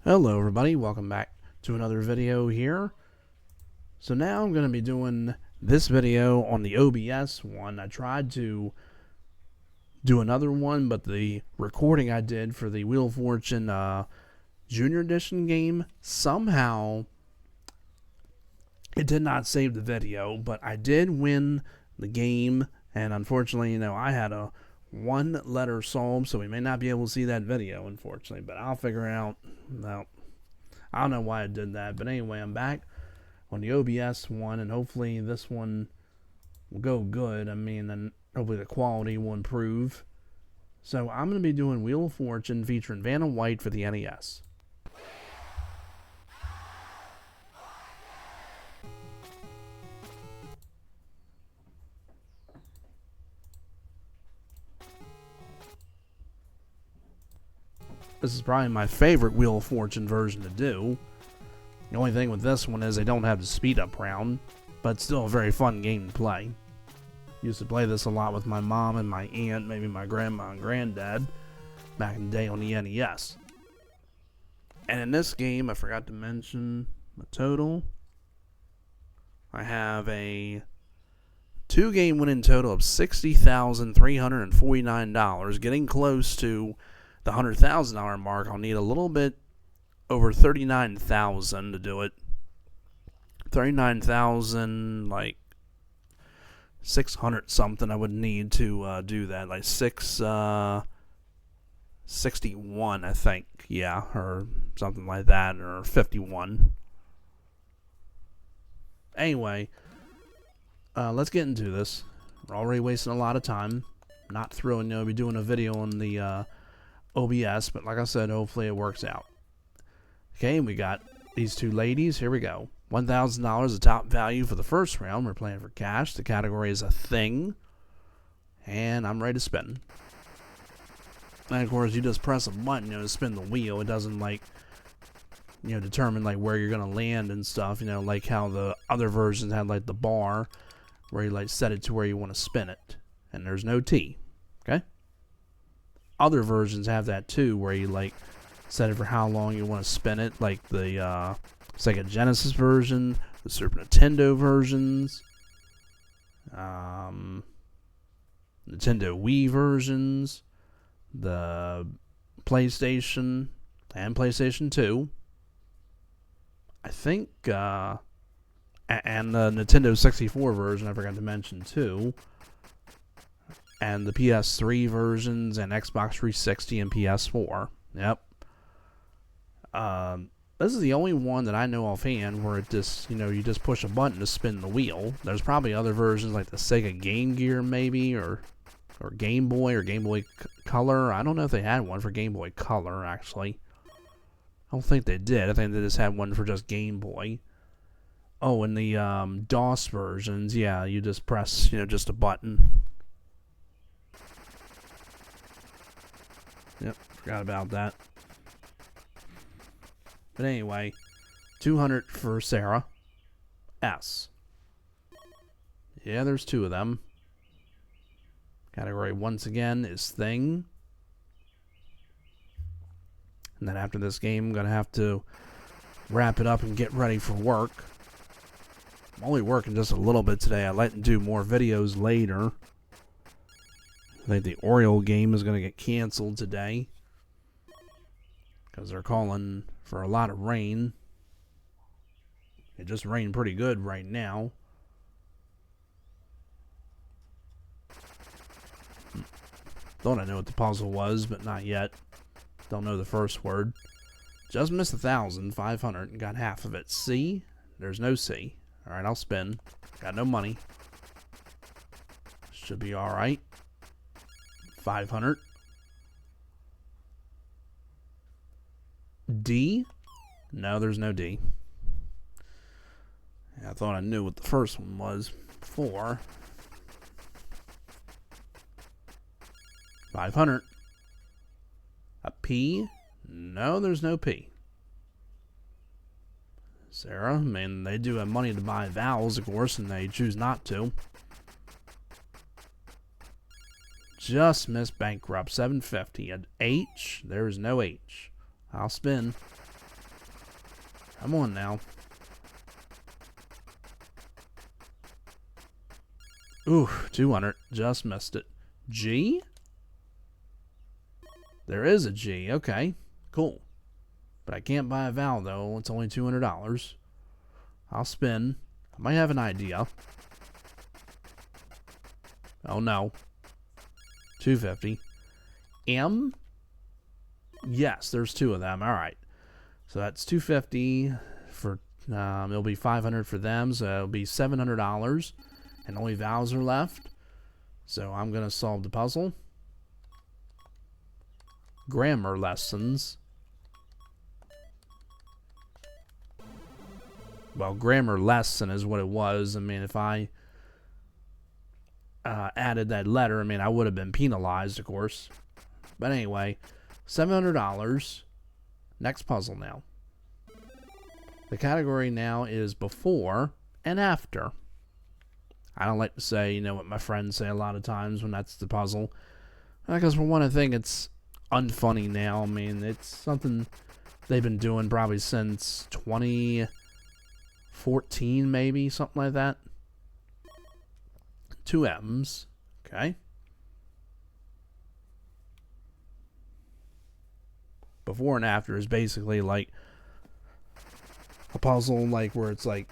Hello everybody, welcome back to another video here. So now I'm going to be doing this video on the OBS one. I tried to do another one, but the recording I did for the Wheel of Fortune Junior Edition game, somehow it did not save the video, but I did win the game, and unfortunately, I had a one letter solved, so we may not be able to see that video, unfortunately, but I'll figure it out. Well, I don't know why I did that, but anyway, I'm back on the OBS one, and hopefully this one will go good. And hopefully the quality will improve. So I'm going to be doing Wheel of Fortune featuring Vanna White for the NES. This is probably my favorite Wheel of Fortune version to do. The only thing with this one is they don't have the speed up round, but it's still a very fun game to play. Used to play this a lot with my mom and my aunt, maybe my grandma and granddad, back in the day on the NES. And in this game, I forgot to mention the total. I have a 2-game winning total of $60,349, getting close to the $100,000 mark. I'll need a little bit over 39,000 to do it. 39,000, like 600 something I would need to do that. Like 661, I think. Yeah, or something like that, or 51. Anyway, let's get into this. We're already wasting a lot of time. Not thrilling, be doing a video on the OBS, but like I said, hopefully it works out. Okay, we got these two ladies. Here we go. $1,000 the top value for the first round. We're playing for cash. The category is a thing. And I'm ready to spin. And of course, you just press a button, to spin the wheel. It doesn't determine where you're gonna land and stuff. Like how the other versions had the bar where you set it to where you want to spin it, and there's no T. Okay. Other versions have that too, where you set it for how long you want to spin it, like the Sega Genesis version, the Super Nintendo versions, Nintendo Wii versions, the PlayStation and PlayStation 2, I think, and the Nintendo 64 version I forgot to mention too, and the PS3 versions and Xbox 360 and PS4. Yep. This is the only one that I know offhand where it just, you just push a button to spin the wheel. There's probably other versions like the Sega Game Gear maybe, or Game Boy or Game Boy Color. I don't know if they had one for Game Boy Color, actually. I don't think they did. I think they just had one for just Game Boy. Oh, and the DOS versions, yeah, you just press, just a button. Yep, forgot about that. But anyway, 200 for Sarah. S. Yeah, there's two of them. Category, once again, is thing. And then after this game, I'm going to have to wrap it up and get ready for work. I'm only working just a little bit today. I'd like to do more videos later. I think the Oriole game is going to get canceled today, because they're calling for a lot of rain. It just rained pretty good right now. Thought I knew what the puzzle was, but not yet. Don't know the first word. Just missed 1,500 and got half of it. C? There's no C. Alright, I'll spin. Got no money. Should be alright. 500. D? No, there's no D. I thought I knew what the first one was. 4. 500. A P? No, there's no P. Sarah, they do have money to buy vowels, of course, and they choose not to. Just missed bankrupt. 750. An H? There is no H. I'll spin. Come on now. Ooh, 200. Just missed it. G? There is a G. Okay, cool. But I can't buy a vowel, though. It's only $200. I'll spin. I might have an idea. Oh, no. 250. M? Yes, there's two of them. All right. So that's 250 for, it'll be 500 for them. So it'll be $700. And only vowels are left. So I'm going to solve the puzzle. Grammar lessons. Well, grammar lesson is what it was. I mean, if I added that letter, I mean, I would have been penalized, of course. But anyway, $700. Next puzzle now. The category now is before and after. I don't like to say, you know, what my friends say a lot of times when that's the puzzle. Because for one, I think it's unfunny now. I mean, it's something they've been doing probably since 2014, maybe, something like that. 2 M's. Okay. Before and after is basically like a puzzle, like where it's like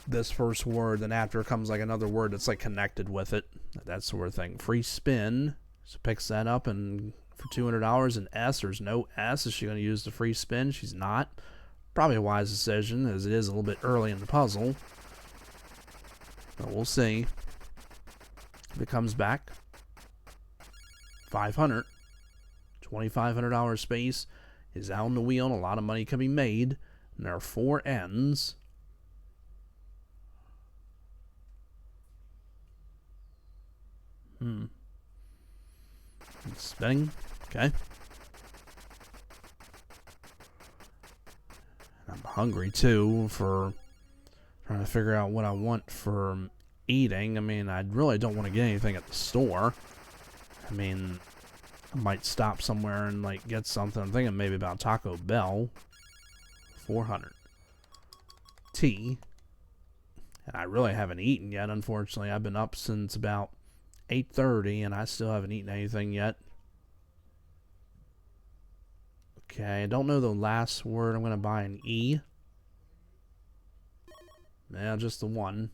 this first word, then after comes like another word that's like connected with it. That sort of thing. Free spin. So picks that up, and for $200, an S. There's no S. Is she going to use the free spin? She's not. Probably a wise decision, as it is a little bit early in the puzzle. But we'll see. If it comes back. 500. $2,500 space is out on the wheel, and a lot of money can be made. And there are 4 N's. It's spinning. Okay. I'm hungry too for trying to figure out what I want for eating. I mean, I really don't want to get anything at the store. I mean, I might stop somewhere and like get something. I'm thinking maybe about Taco Bell. 400. Tea. And I really haven't eaten yet, unfortunately. I've been up since about 8:30 and I still haven't eaten anything yet. Okay, I don't know the last word. I'm going to buy an E. Yeah, just the one.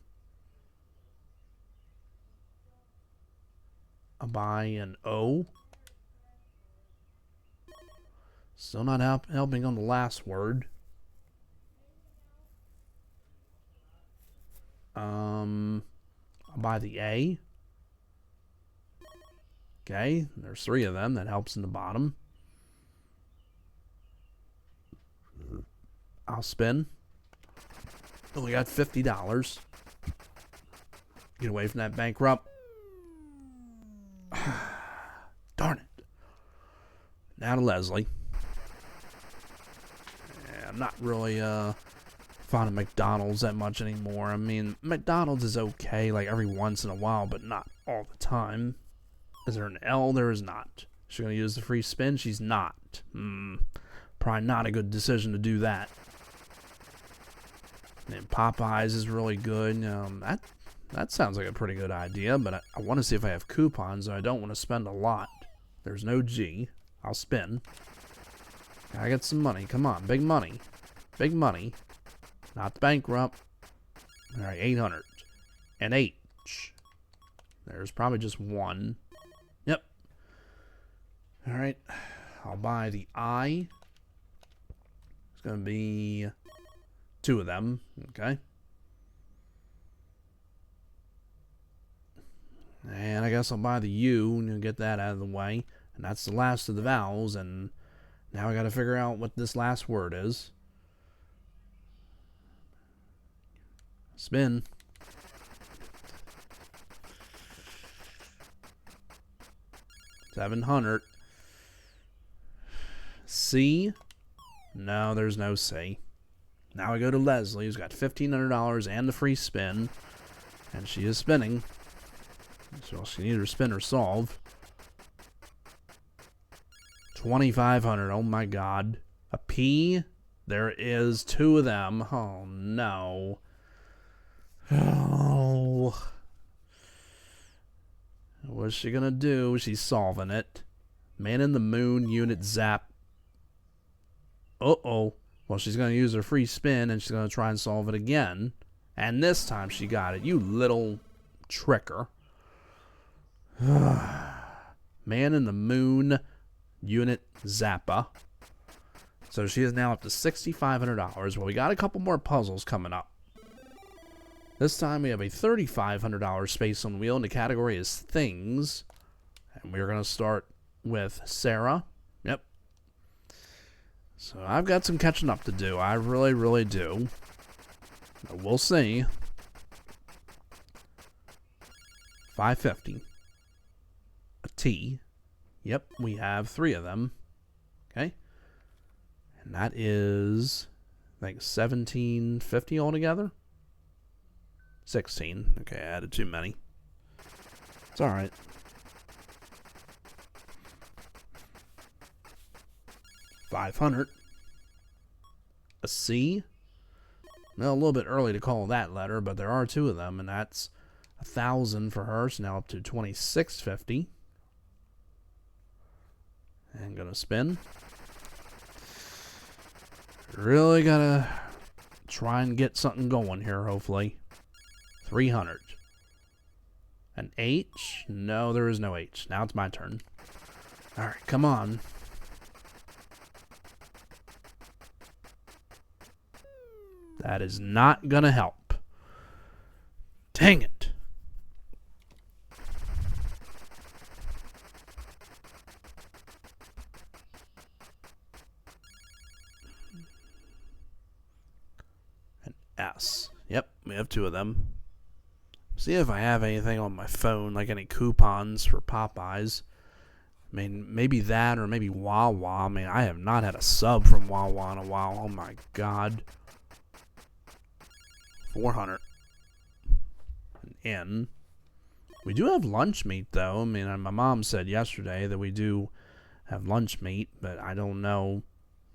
I'll buy an O. Still not helping on the last word. I'll buy the A. Okay, there's 3 of them. That helps in the bottom. I'll spin. Oh, we got $50. Get away from that bankrupt. Darn it. Now to Leslie. Yeah, I'm not really fond of McDonald's that much anymore. I mean, McDonald's is okay like every once in a while, but not all the time. Is there an L? There is not. She's going to use the free spin? She's not. Probably not a good decision to do that. And Popeyes is really good. That sounds like a pretty good idea, but I want to see if I have coupons, so I don't want to spend a lot. There's no G. I'll spin. I get some money. Come on, big money. Big money. Not bankrupt. All right, 800. And H. There's probably just one. Yep. All right. I'll buy the I. It's going to be 2 of them. Okay. And I guess I'll buy the U and get that out of the way. And that's the last of the vowels. And now I got to figure out what this last word is. Spin. $700. C. No, there's no C. Now I go to Leslie, who's got $1,500 and the free spin. And she is spinning. So she can either spin or solve. $2,500. Oh my God. A P. There is 2 of them. Oh, no. Oh. What's she gonna do? She's solving it. Man in the Moon, unit zap. Uh-oh. Well, she's gonna use her free spin, and she's gonna try and solve it again. And this time she got it. You little tricker. Man in the Moon, unit zappa. So she is now up to $6,500. Well, we got a couple more puzzles coming up. This time we have a $3,500 space on wheel, and the category is things. And we're going to start with Sarah. Yep. So I've got some catching up to do. I really, really do. But we'll see. $550. A T. Yep, we have 3 of them. Okay. And that is, I think, $1,750 altogether. 16. Okay, I added too many. It's alright. $500. A C. Well, a little bit early to call that letter, but there are 2 of them, and that's $1,000 for her. So now up to $2,650. And gonna spin. Really gotta try and get something going here, hopefully. 300. An H? No, there is no H. Now it's my turn. Alright, come on. That is not gonna help. Dang it. An S. Yep, we have 2 of them. See if I have anything on my phone, like any coupons for Popeyes. I mean, maybe that or maybe Wawa. I mean, I have not had a sub from Wawa in a while. Oh my god. 400. An N. We do have lunch meat, though. I mean, my mom said yesterday that we do have lunch meat, but I don't know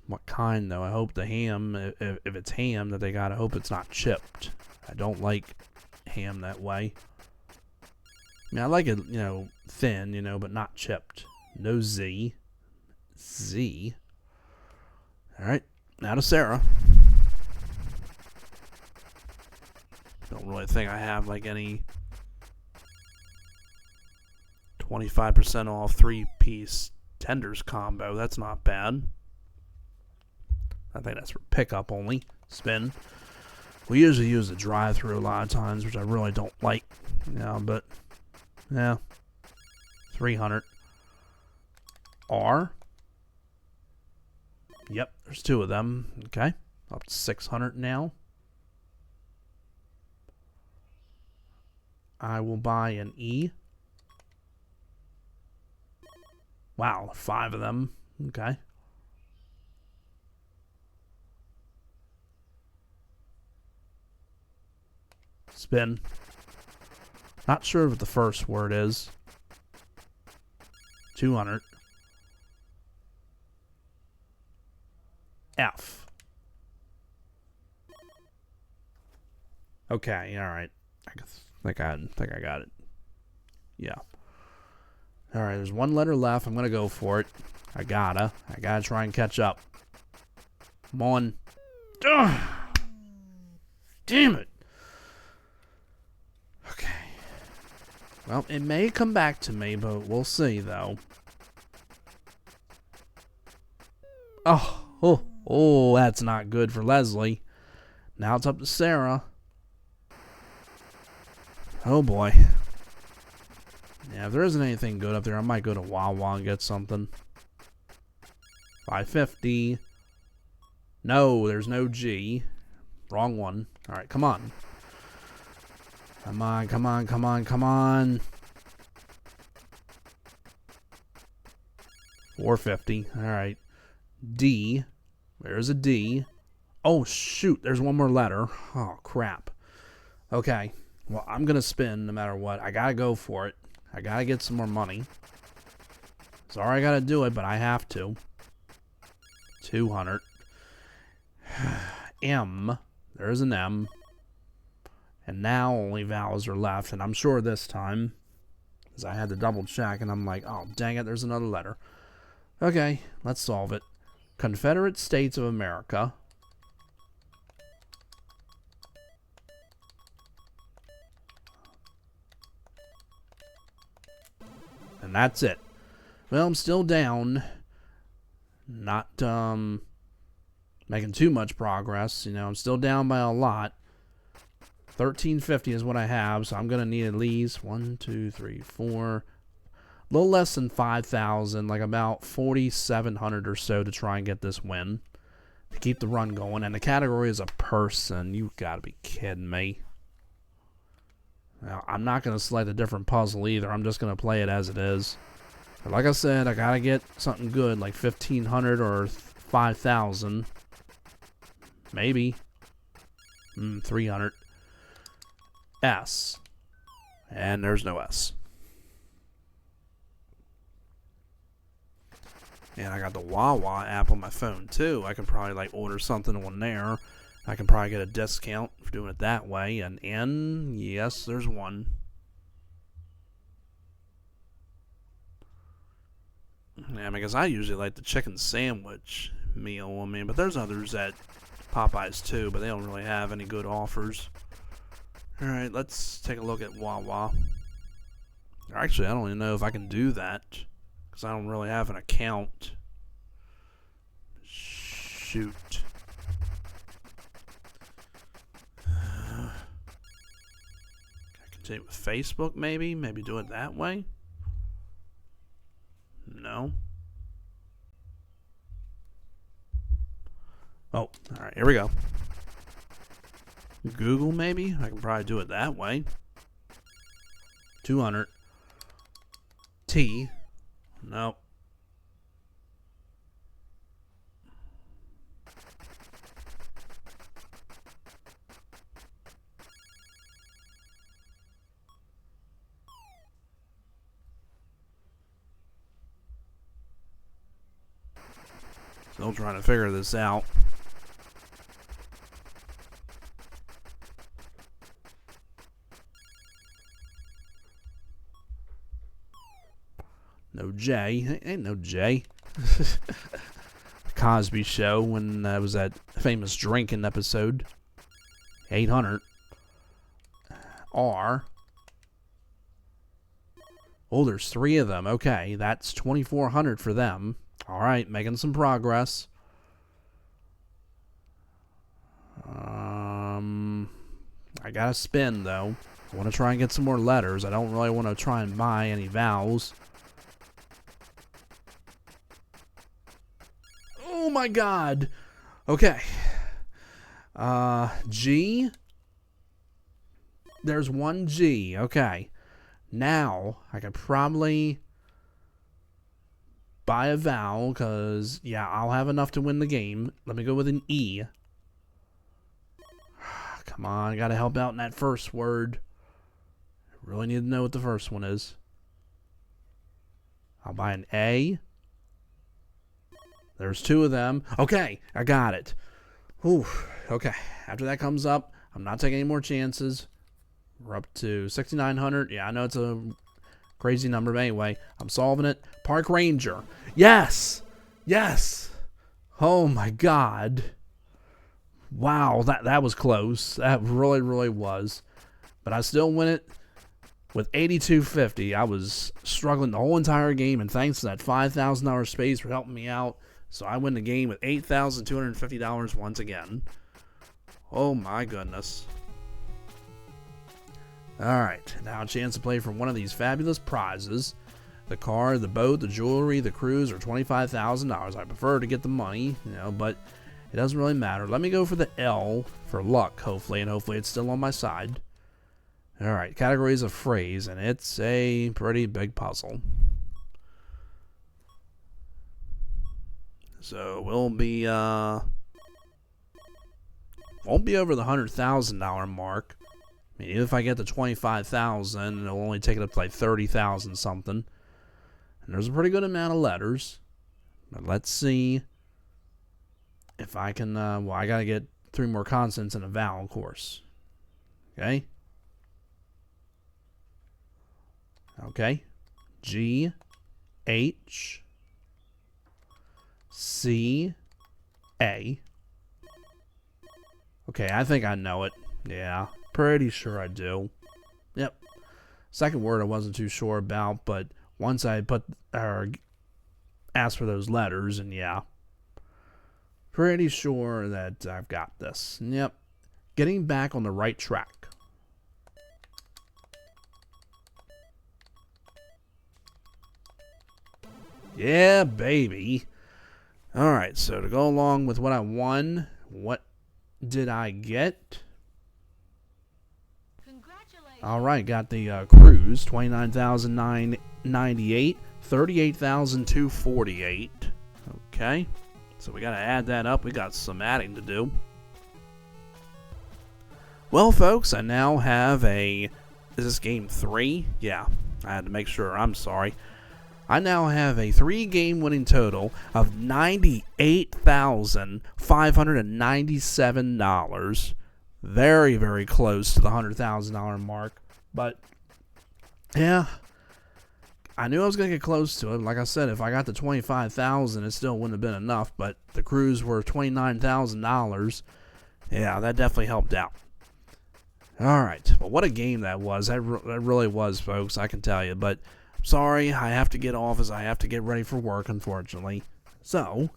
what kind, though. I hope the ham, if it's ham that they got, I hope it's not chipped. I don't like ham that way. I mean, I like it, thin, but not chipped. No Z. Z. Alright, now to Sarah. Don't really think I have, like, any 25% off 3-piece tenders combo. That's not bad. I think that's for pickup only. Spin. We usually use the drive-thru a lot of times, which I really don't like. But, yeah. 300. R. Yep, there's 2 of them. Okay. Up to 600 now. I will buy an E. Wow, 5 of them. Okay. Spin. Not sure what the first word is. 200. F. Okay, alright. I think I got it. Yeah. Alright, there's 1 letter left. I'm gonna go for it. I gotta try and catch up. Come on. Ugh. Damn it. Okay. Well, it may come back to me, but we'll see, though. Oh, that's not good for Leslie. Now it's up to Sarah. Oh, boy. Yeah, if there isn't anything good up there, I might go to Wawa and get something. 550. No, there's no G. Wrong one. Alright, come on. Come on, come on, come on, come on. 450. Alright. D. There's a D. Oh, shoot. There's 1 more letter. Oh, crap. Okay. Well, I'm going to spin no matter what. I got to go for it. I got to get some more money. Sorry I got to do it, but I have to. 200. M. There's an M. And now only vowels are left. And I'm sure this time, because I had to double check, and I'm like, oh, dang it, there's another letter. Okay, let's solve it. Confederate States of America. And that's it. Well, I'm still down. Not making too much progress. You know, I'm still down by a lot. 1350 is what I have, so I'm going to need at least 1, 2, 3, 4. A little less than 5,000, like about 4,700 or so to try and get this win. To keep the run going. And the category is a person. You got to be kidding me. Now, I'm not going to select a different puzzle either. I'm just going to play it as it is. But like I said, I got to get something good, like 1,500 or 5,000. Maybe. 300. S. And there's no S. And I got the Wawa app on my phone too. I can probably like order something on there. I can probably get a discount for doing it that way. And N, yes, there's one. Yeah, because I usually like the chicken sandwich meal. I mean, but there's others at Popeyes too, but they don't really have any good offers. Alright, let's take a look at Wawa. Actually, I don't even know if I can do that, because I don't really have an account. Shoot. I continue with Facebook, maybe? Maybe do it that way? No. Oh, alright, here we go. Google, maybe? I can probably do it that way. 200. T. Nope. Still trying to figure this out. No J. Ain't no J. Cosby Show, when that was that famous drinking episode. 800. R. Oh, there's 3 of them. Okay, that's 2,400 for them. Alright, making some progress. I gotta spin, though. I want to try and get some more letters. I don't really want to try and buy any vowels. Oh my god. Okay. G. There's 1 G. Okay. Now, I could probably buy a vowel, because, yeah, I'll have enough to win the game. Let me go with an E. Come on, I gotta help out in that first word. I really need to know what the first one is. I'll buy an A. There's 2 of them. Okay, I got it. Whew. Okay, after that comes up, I'm not taking any more chances. We're up to 6,900. Yeah, I know it's a crazy number, but anyway, I'm solving it. Park Ranger. Yes! Yes! Oh my god. Wow, that was close. That really, really was. But I still win it with 8250. I was struggling the whole entire game, and thanks to that $5,000 space for helping me out. So I win the game with $8,250 once again. Oh my goodness. Alright, now a chance to play for one of these fabulous prizes. The car, the boat, the jewelry, the cruise, or $25,000. I prefer to get the money, you know, but it doesn't really matter. Let me go for the L for luck, hopefully, and hopefully it's still on my side. Alright, category is a phrase, and it's a pretty big puzzle. So we'll be won't be over the $100,000 mark. I mean, even if I get to 25,000, it'll only take it up to like 30,000 something. And there's a pretty good amount of letters. But let's see if I can. Well, I gotta get 3 more consonants and a vowel, of course. Okay? Okay. G, H, C, A. Okay, I think I know it. Yeah, pretty sure I do. Yep. Second word I wasn't too sure about, but once I asked for those letters, and yeah, pretty sure that I've got this. Yep. Getting back on the right track. Yeah, baby. Alright, so to go along with what I won, what did I get? Alright, got the cruise, $29,998, $38,248. Okay, so we gotta add that up. We got some adding to do. Well, folks, I now have a... Is this game 3? Yeah, I had to make sure. I'm sorry. I now have a 3-game winning total of $98,597. Very, very close to the $100,000 mark. But, yeah, I knew I was going to get close to it. Like I said, if I got to $25,000, it still wouldn't have been enough. But the cruise were $29,000. Yeah, that definitely helped out. All right. Well, what a game that was. That really was, folks, I can tell you. But sorry, I have to get off as I have to get ready for work, unfortunately. So,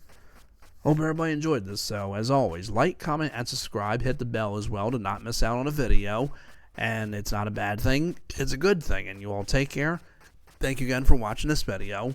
hope everybody enjoyed this. So, as always, like, comment, and subscribe. Hit the bell as well to not miss out on a video. And it's not a bad thing. It's a good thing. And you all take care. Thank you again for watching this video.